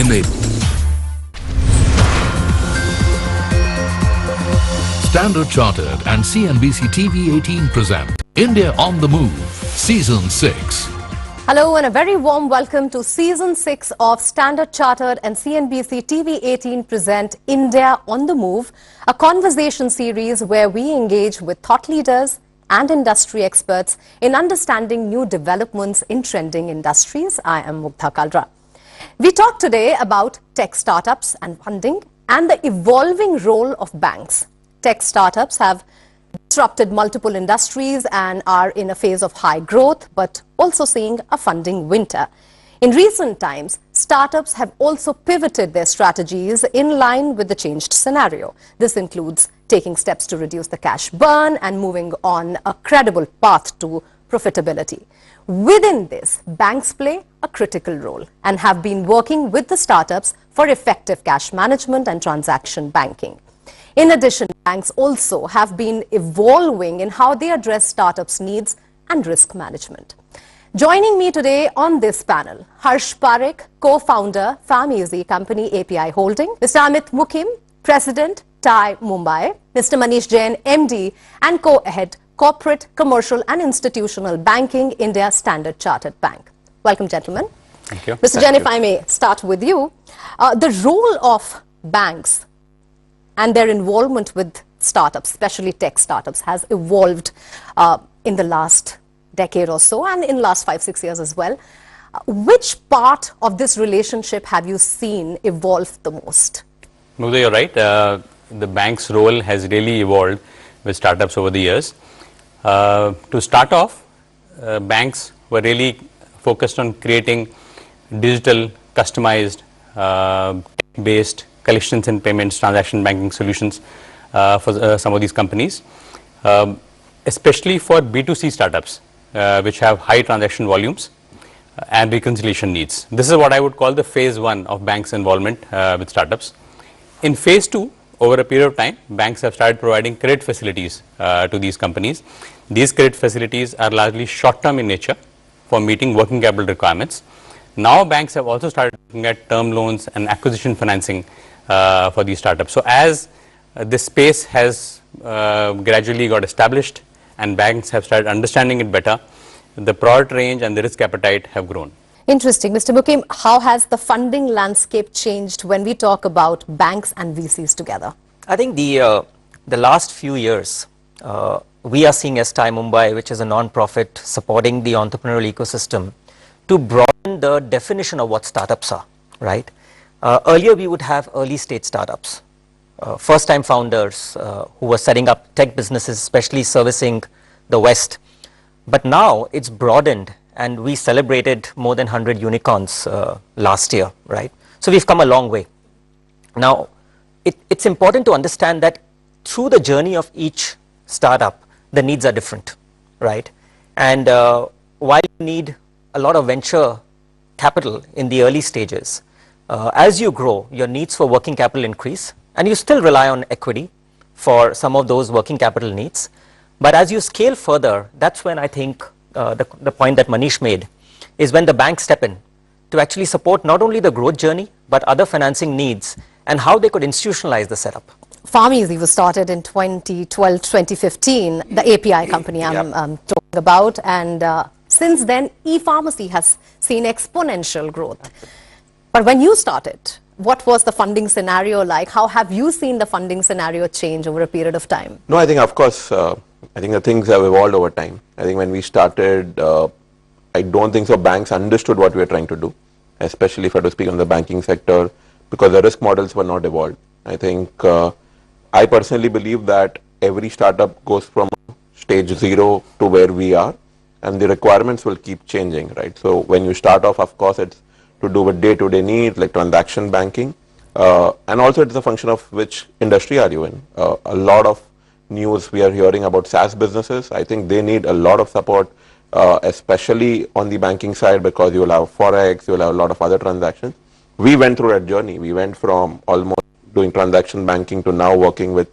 Amit. Standard Chartered and CNBC TV18 present India on the Move, Season 6. Hello and a very warm welcome to Season 6 of Standard Chartered and CNBC TV18 present India on the Move, a conversation series where we engage with thought leaders and industry experts in understanding new developments in trending industries. I am Mugdha Kalra. We talk today about tech startups and funding and the evolving role of banks. Tech startups have disrupted multiple industries and are in a phase of high growth, but also seeing a funding winter. In recent times, startups have also pivoted their strategies in line with the changed scenario. This includes taking steps to reduce the cash burn and moving on a credible path to profitability. Within this, banks play a critical role and have been working with the startups for effective cash management and transaction banking. In addition, banks also have been evolving in how they address startups' needs and risk management. Joining me today on this panel, Harsh Parekh, co-founder, FarmEasy Company API Holding, Mr. Amit Mookim, President, TiE Mumbai, Mr. Manish Jain, MD and co-head, Corporate, Commercial and Institutional Banking, India Standard Chartered Bank. Welcome, gentlemen. Thank you. Mr. Jain, if I may start with you. The role of banks and their involvement with startups, especially tech startups, has evolved in the last decade or so and in the last 5-6 years as well. Which part of this relationship have you seen evolve the most? Mugdha, you're right. The bank's role has really evolved with startups over the years. To start off, banks were really focused on creating digital, customized, tech-based collections and payments, transaction banking solutions for some of these companies, especially for B2C startups, which have high transaction volumes and reconciliation needs. This is what I would call the phase 1 of banks' involvement with startups. In phase 2, over a period of time, banks have started providing credit facilities to these companies. These credit facilities are largely short-term in nature for meeting working capital requirements. Now banks have also started looking at term loans and acquisition financing for these startups. So as this space has gradually got established and banks have started understanding it better, the product range and the risk appetite have grown. Interesting. Mr. Mookim, how has the funding landscape changed when we talk about banks and VCs together? I think the last few years, we are seeing as TiE Mumbai, which is a non-profit supporting the entrepreneurial ecosystem, to broaden the definition of what startups are, right? Earlier, we would have early stage startups, first-time founders who were setting up tech businesses, especially servicing the West. But now it's broadened, and we celebrated more than 100 unicorns last year, right? So we've come a long way. Now, it's important to understand that through the journey of each startup, the needs are different, right? And while you need a lot of venture capital in the early stages, as you grow, your needs for working capital increase, and you still rely on equity for some of those working capital needs. But as you scale further, that's when I think the point that Manish made is when the banks step in to actually support not only the growth journey, but other financing needs and how they could institutionalize the setup. FarmEasy was started in 2012, 2015, the API company I'm talking about, and since then, e-pharmacy has seen exponential growth. But when you started, what was the funding scenario like? How have you seen the funding scenario change over a period of time? No, I think, of course, I think the things have evolved over time. I think when we started, I don't think so banks understood what we were trying to do, especially if I had to speak on the banking sector, because the risk models were not evolved. I think I personally believe that every startup goes from stage 0 to where we are, and the requirements will keep changing, right? So when you start off, of course, it's to do with day-to-day needs like transaction banking, and also it's a function of which industry are you in. A lot of news we are hearing about SaaS businesses. I think they need a lot of support, especially on the banking side, because you will have Forex, you will have a lot of other transactions. We went through that journey. We went from almost doing transaction banking to now working with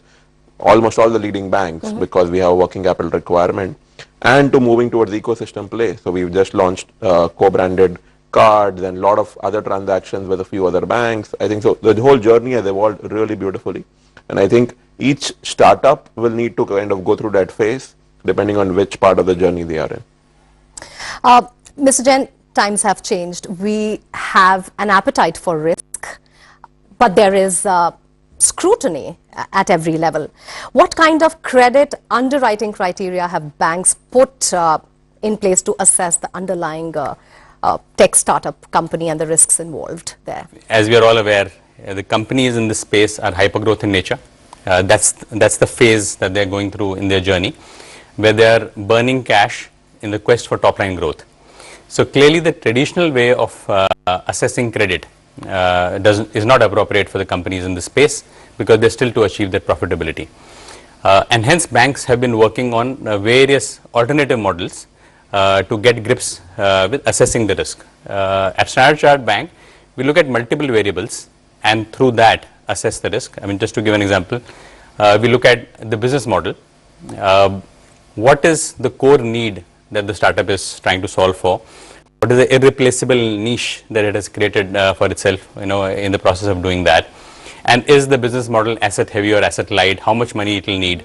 almost all the leading banks because we have a working capital requirement, and to moving towards ecosystem play. So we've just launched co-branded cards and a lot of other transactions with a few other banks. I think so the whole journey has evolved really beautifully. And I think each startup will need to kind of go through that phase depending on which part of the journey they are in. Mr. Jain, times have changed. We have an appetite for risk, but there is scrutiny at every level. What kind of credit underwriting criteria have banks put in place to assess the underlying tech startup company and the risks involved there? As we are all aware, the companies in this space are hypergrowth in nature. That's the phase that they're going through in their journey, where they are burning cash in the quest for top line growth. So clearly the traditional way of assessing credit is not appropriate for the companies in this space, because they're still to achieve their profitability. And hence banks have been working on various alternative models to get grips with assessing the risk. At Standard Chartered Bank, we look at multiple variables and through that assess the risk. I mean, just to give an example, we look at the business model. What is the core need that the startup is trying to solve for? What is the irreplaceable niche that it has created for itself, in the process of doing that? And is the business model asset heavy or asset light? How much money it will need?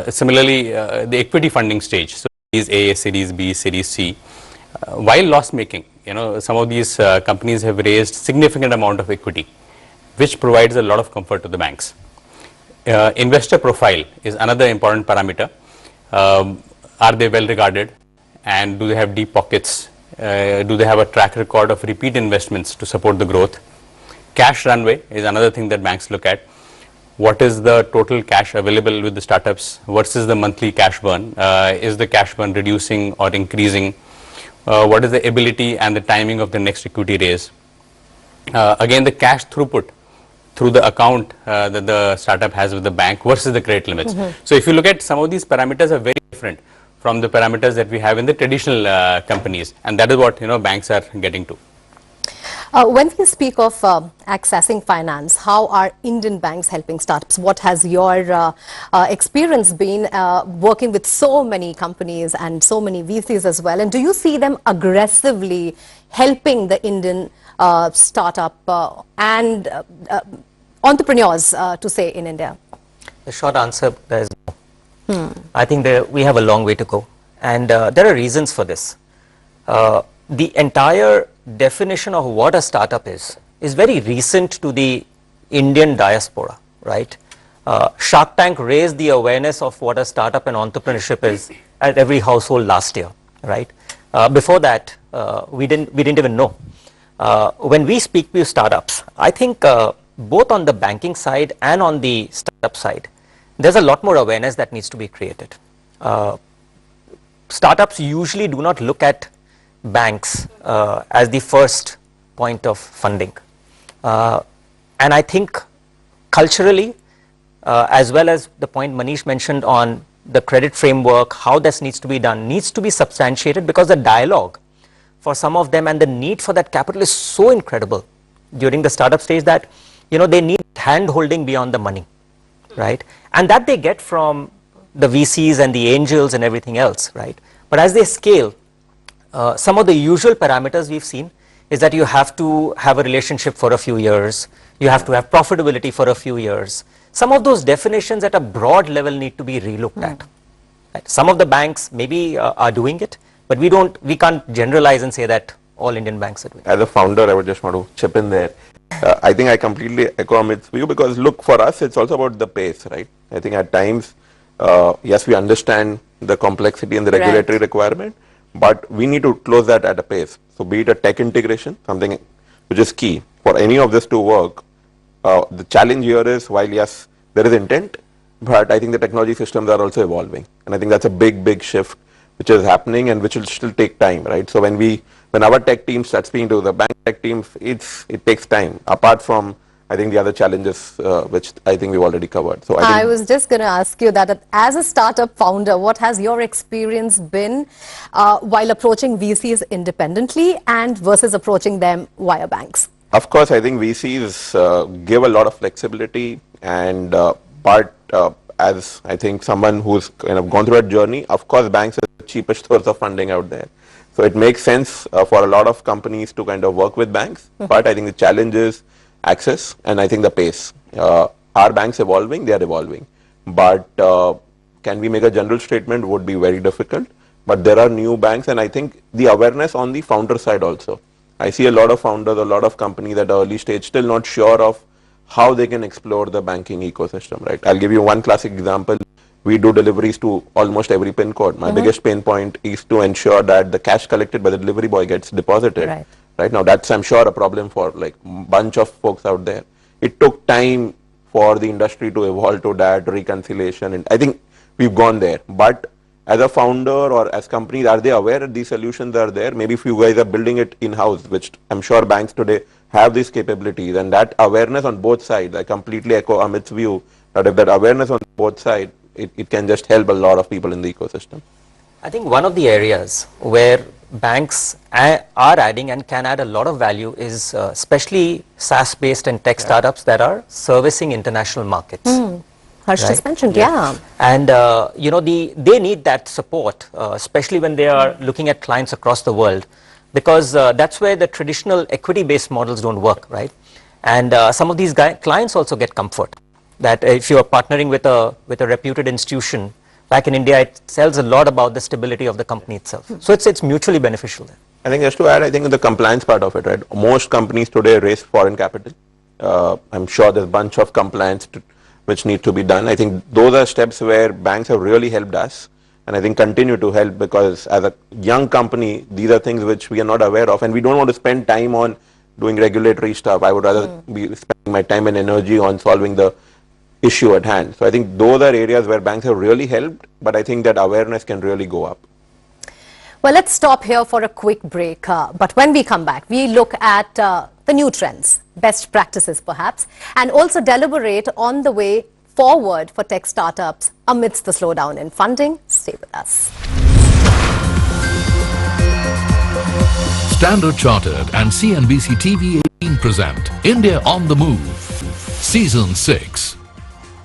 Similarly, the equity funding stage, so Series A, Series B, Series C, while loss making, some of these companies have raised significant amount of equity, which provides a lot of comfort to the banks. Investor profile is another important parameter. Are they well regarded, and do they have deep pockets? Do they have a track record of repeat investments to support the growth? Cash runway is another thing that banks look at. What is the total cash available with the startups versus the monthly cash burn? Is the cash burn reducing or increasing? What is the ability and the timing of the next equity raise? Again, the cash throughput through the account that the startup has with the bank versus the credit limits. So if you look at some of these parameters are very different from the parameters that we have in the traditional companies, and that is what banks are getting to. When we speak of accessing finance, how are Indian banks helping startups? What has your experience been working with so many companies and so many VCs as well? And do you see them aggressively helping the Indian startup and entrepreneurs, to say, in India? The short answer is no. I think we have a long way to go, and there are reasons for this. The entire definition of what a startup is very recent to the Indian diaspora, right? Shark Tank raised the awareness of what a startup and entrepreneurship is at every household last year, right? Before that, we didn't even know. When we speak to startups, I think both on the banking side and on the startup side, there's a lot more awareness that needs to be created. Startups usually do not look at banks as the first point of funding. And I think culturally, as well as the point Manish mentioned on the credit framework, how this needs to be done, needs to be substantiated, because the dialogue for some of them and the need for that capital is so incredible during the startup stage that they need hand holding beyond the money, right? And that they get from the VCs and the angels and everything else, right? But as they scale, some of the usual parameters we've seen is that you have to have a relationship for a few years, you have to have profitability for a few years. Some of those definitions at a broad level need to be relooked at. Right? Some of the banks maybe are doing it, but we can't generalize and say that all Indian banks are doing it. As a founder, I would just want to chip in there. I think I completely echo Amit's view, because look, for us, it's also about the pace, right? I think at times, yes, we understand the complexity and the regulatory requirement, but we need to close that at a pace. So be it a tech integration, something which is key for any of this to work. The challenge here is, while yes, there is intent, but I think the technology systems are also evolving. And I think that's a big shift which is happening and which will still take time, right? So when our tech team starts speaking to the bank tech teams, it takes time, apart from, I think, the other challenges which I think we've already covered. So I was just going to ask you that, as a startup founder, what has your experience been while approaching VCs independently and versus approaching them via banks? Of course, I think VCs give a lot of flexibility, and but as I think someone who's kind of gone through a journey, of course, banks are the cheapest source of funding out there. So it makes sense for a lot of companies to kind of work with banks, but I think the challenge is access and I think the pace. Are banks evolving? They are evolving. But can we make a general statement? Would be very difficult. But there are new banks, and I think the awareness on the founder side also. I see a lot of founders, a lot of companies at the early stage still not sure of how they can explore the banking ecosystem, right? I'll give you one classic example. We do deliveries to almost every pin code. My biggest pain point is to ensure that the cash collected by the delivery boy gets deposited. Right now, that's, I'm sure, a problem for like bunch of folks out there. It took time for the industry to evolve to that reconciliation, and I think we've gone there. But as a founder or as companies, are they aware that these solutions are there? Maybe if you guys are building it in-house, which I'm sure banks today have these capabilities, and that awareness on both sides, I completely echo Amit's view that if that awareness on both sides, it can just help a lot of people in the ecosystem. I think one of the areas where banks are adding and can add a lot of value is especially SaaS-based and tech startups that are servicing international markets. Harsh just mentioned, And you know, they need that support, especially when they are looking at clients across the world, because that's where the traditional equity-based models don't work, right? And some of these clients also get comfort that if you are partnering with a reputed institution back in India, it tells a lot about the stability of the company itself. So it's mutually beneficial there. I think just to add, I think the compliance part of it, right? Most companies today raise foreign capital. I'm sure there's a bunch of compliance which need to be done. I think those are steps where banks have really helped us, and I think continue to help, because as a young company, these are things which we are not aware of, and we don't want to spend time on doing regulatory stuff. I would rather be spending my time and energy on solving the issue at hand. So I think those are areas where banks have really helped, but I think that awareness can really go up. Well, let's stop here for a quick break. But when we come back, we look at the new trends, best practices perhaps, and also deliberate on the way forward for tech startups amidst the slowdown in funding. Stay with us. Standard Chartered and CNBC TV18 present India on the Move, Season 6.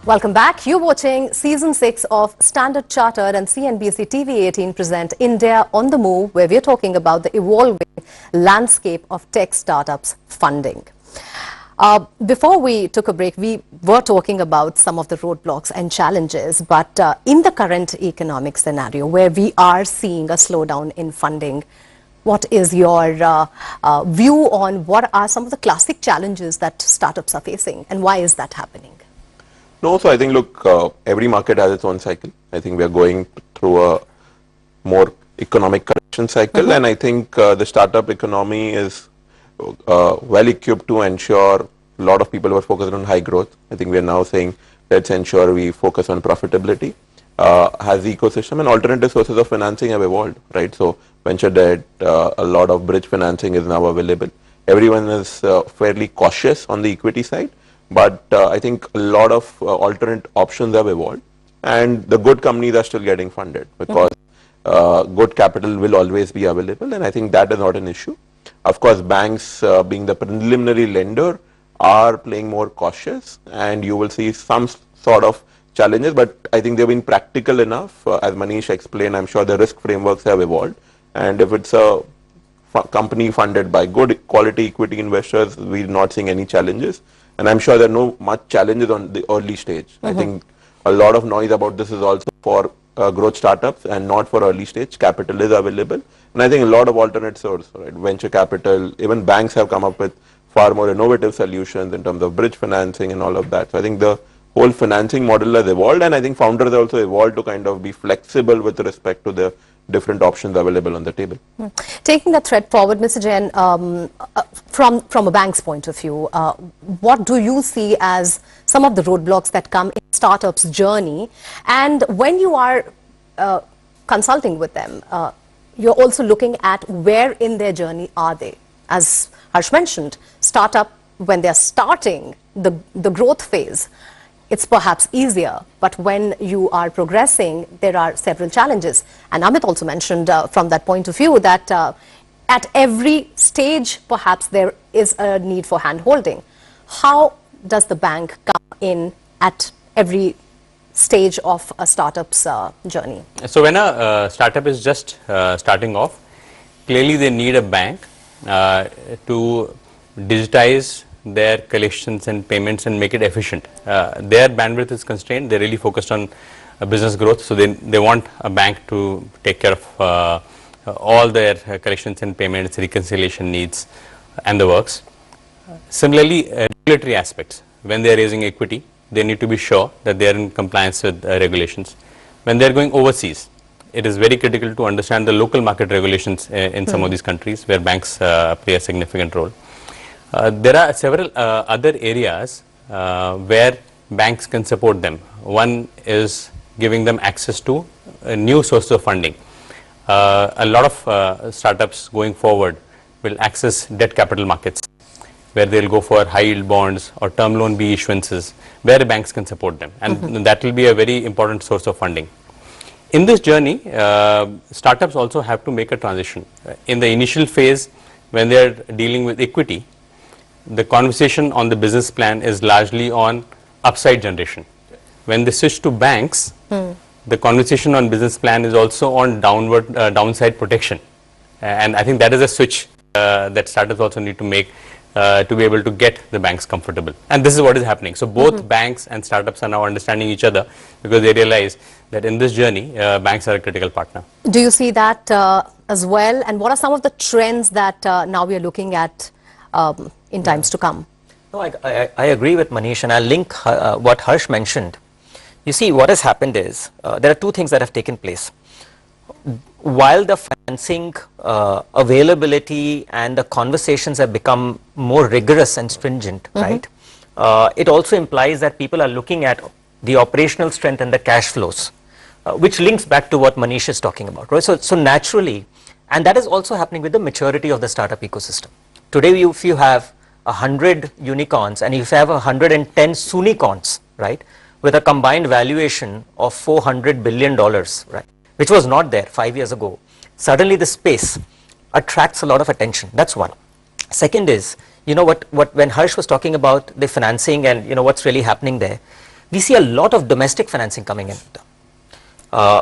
Welcome back. You're watching Season 6 of Standard Chartered and CNBC TV18 present India on the Move, where we're talking about the evolving landscape of tech startups funding. Before we took a break, we were talking about some of the roadblocks and challenges, but in the current economic scenario where we are seeing a slowdown in funding, what is your view on what are some of the classic challenges that startups are facing, and why is that happening? No, so I think, look, every market has its own cycle. I think we are going through a more economic correction cycle, and I think the startup economy is well equipped to ensure a lot of people who are focused on high growth. I think we are now saying, let's ensure we focus on profitability. Has the ecosystem and alternative sources of financing have evolved, right? So venture debt, a lot of bridge financing is now available. Everyone is fairly cautious on the equity side. But I think a lot of alternate options have evolved, and the good companies are still getting funded, because good capital will always be available, and I think that is not an issue. Of course, banks being the preliminary lender are playing more cautious, and you will see some sort of challenges, but I think they've been practical enough. As Manish explained, I'm sure the risk frameworks have evolved, and if it's a company funded by good quality equity investors, we're not seeing any challenges. And I'm sure there are no much challenges on the early stage. I think a lot of noise about this is also for growth startups and not for early stage. Capital is available. And I think a lot of alternate sources, right? Venture capital, even banks have come up with far more innovative solutions in terms of bridge financing and all of that. So I think the whole financing model has evolved, and I think founders have also evolved to kind of be flexible with respect to the different options available on the table. Taking that thread forward, Mr. Jain, from a bank's point of view, what do you see as some of the roadblocks that come in startups' journey? And when you are consulting with them, you're also looking at where in their journey are they? As Harsh mentioned, startup, when they're starting the growth phase, it's perhaps easier, but when you are progressing, there are several challenges. And Amit also mentioned from that point of view that at every stage, perhaps there is a need for hand-holding. How does the bank come in at every stage of a startup's journey? So when a startup is just starting off, clearly they need a bank to digitize their collections and payments and make it efficient. Their bandwidth is constrained. They're really focused on business growth, so they want a bank to take care of all their collections and payments, reconciliation needs, and the works. Similarly, regulatory aspects. When they are raising equity, they need to be sure that they are in compliance with regulations. When they are going overseas, it is very critical to understand the local market regulations in some of these countries where banks play a significant role. There are several other areas where banks can support them. One is giving them access to a new source of funding. A lot of startups going forward will access debt capital markets, where they'll go for high yield bonds or term loan B issuances, where banks can support them, and that will be a very important source of funding. In this journey, startups also have to make a transition. In the initial phase, when they are dealing with equity, the conversation on the business plan is largely on upside generation. When they switch to banks, the conversation on business plan is also on downside protection, and I think that is a switch that startups also need to make to be able to get the banks comfortable, and this is what is happening. So both banks and startups are now understanding each other, because they realize that in this journey banks are a critical partner. Do you see that as well, and what are some of the trends that now we are looking at in times to come? No, I agree with Manish, and I'll link what Harsh mentioned. You see, what has happened is there are two things that have taken place. While the financing availability and the conversations have become more rigorous and stringent, right? It also implies that people are looking at the operational strength and the cash flows, which links back to what Manish is talking about, right? So naturally, and that is also happening with the maturity of the startup ecosystem. Today, if you have 100 unicorns and if you have 110 sunicorns, right, with a combined valuation of $400 billion, right, which was not there 5 years ago, suddenly the space attracts a lot of attention. That's one. Second is, you know, when Harsh was talking about the financing and, you know, what's really happening there, we see a lot of domestic financing coming in.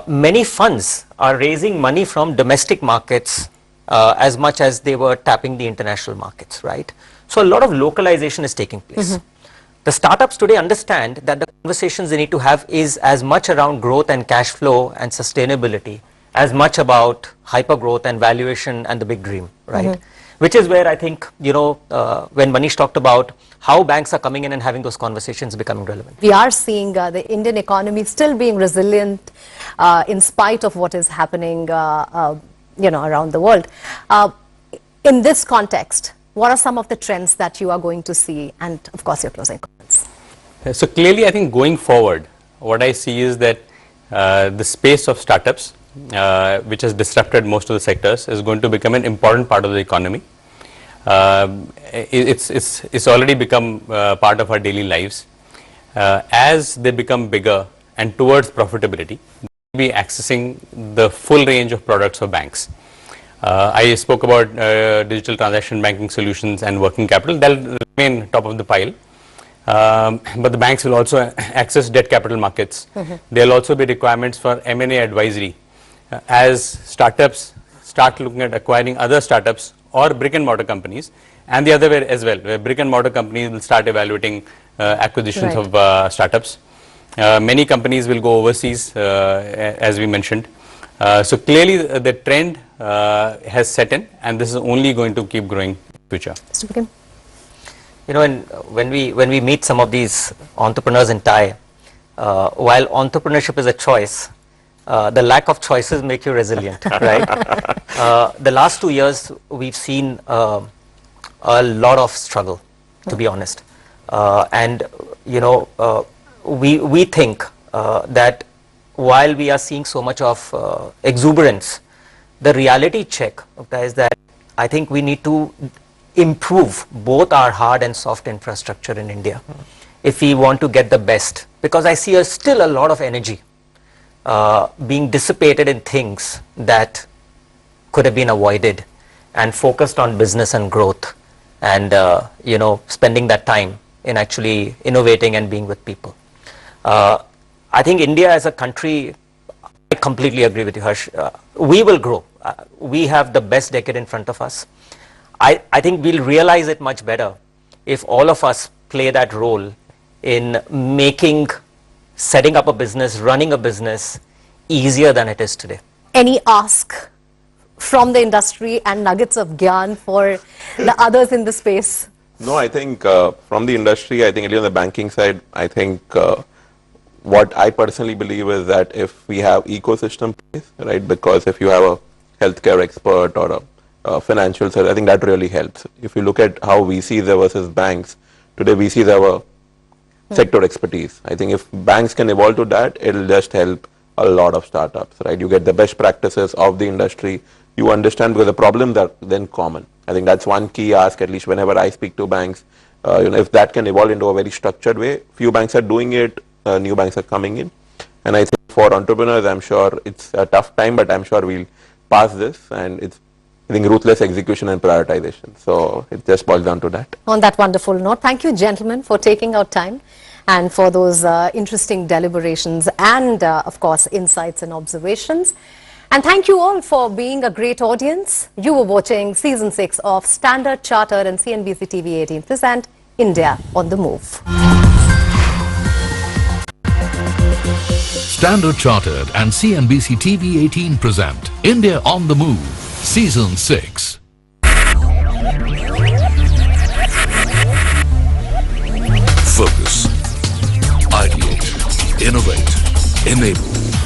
Many funds are raising money from domestic markets as much as they were tapping the international markets, right? So a lot of localization is taking place. The startups today understand that the conversations they need to have is as much around growth and cash flow and sustainability as much about hyper growth and valuation and the big dream, right? Which is where I think, you know, when Manish talked about how banks are coming in and having those conversations becoming relevant. We are seeing the Indian economy still being resilient in spite of what is happening, you know, around the world. In this context, what are some of the trends that you are going to see, and of course your closing comments? So clearly, I think going forward, what I see is that the space of startups, which has disrupted most of the sectors, is going to become an important part of the economy. It's already become part of our daily lives. As they become bigger and towards profitability, they'll be accessing the full range of products of banks. I spoke about digital transaction banking solutions and working capital. They'll remain top of the pile. But the banks will also access debt capital markets. There will also be requirements for M&A advisory. As startups start looking at acquiring other startups or brick and mortar companies, and the other way as well, where brick and mortar companies will start evaluating acquisitions of startups. Many companies will go overseas, as we mentioned. So clearly the trend has set in, and this is only going to keep growing in the future. Mr. Mookim? You know, and when we meet some of these entrepreneurs in TiE, while entrepreneurship is a choice, the lack of choices make you resilient, right? The last 2 years, we've seen a lot of struggle, to be honest. And, you know, we think that while we are seeing so much of exuberance, the reality check is that I think we need to improve both our hard and soft infrastructure in India if we want to get the best, because I see still a lot of energy being dissipated in things that could have been avoided and focused on business and growth and you know, spending that time in actually innovating and being with people. I think India as a country, I completely agree with you, Harsh. We will grow. we have the best decade in front of us. I think we'll realize it much better if all of us play that role in making setting up a business, running a business easier than it is today. Any ask from the industry and nuggets of gyan for the others in the space? No, I think from the industry, I think on the banking side, I think what I personally believe is that if we have ecosystem place, right, because if you have a healthcare expert or a financial service, I think that really helps. If you look at how VCs are versus banks, today VCs have a sector expertise. I think if banks can evolve to that, it'll just help a lot of startups, right? You get the best practices of the industry. You understand because the problems are then common. I think that's one key ask, at least whenever I speak to banks. If that can evolve into a very structured way, few banks are doing it, new banks are coming in. And I think for entrepreneurs, I'm sure it's a tough time, but I'm sure we'll pass this, and it's, I think, ruthless execution and prioritization. So it just boils down to that. On that wonderful note, thank you, gentlemen, for taking out time and for those interesting deliberations and, of course, insights and observations. And thank you all for being a great audience. You were watching Season 6 of Standard Chartered and CNBC TV18 present India on the Move. Standard Chartered and CNBC TV18 present India on the Move, Season 6. Focus, ideate, innovate, enable.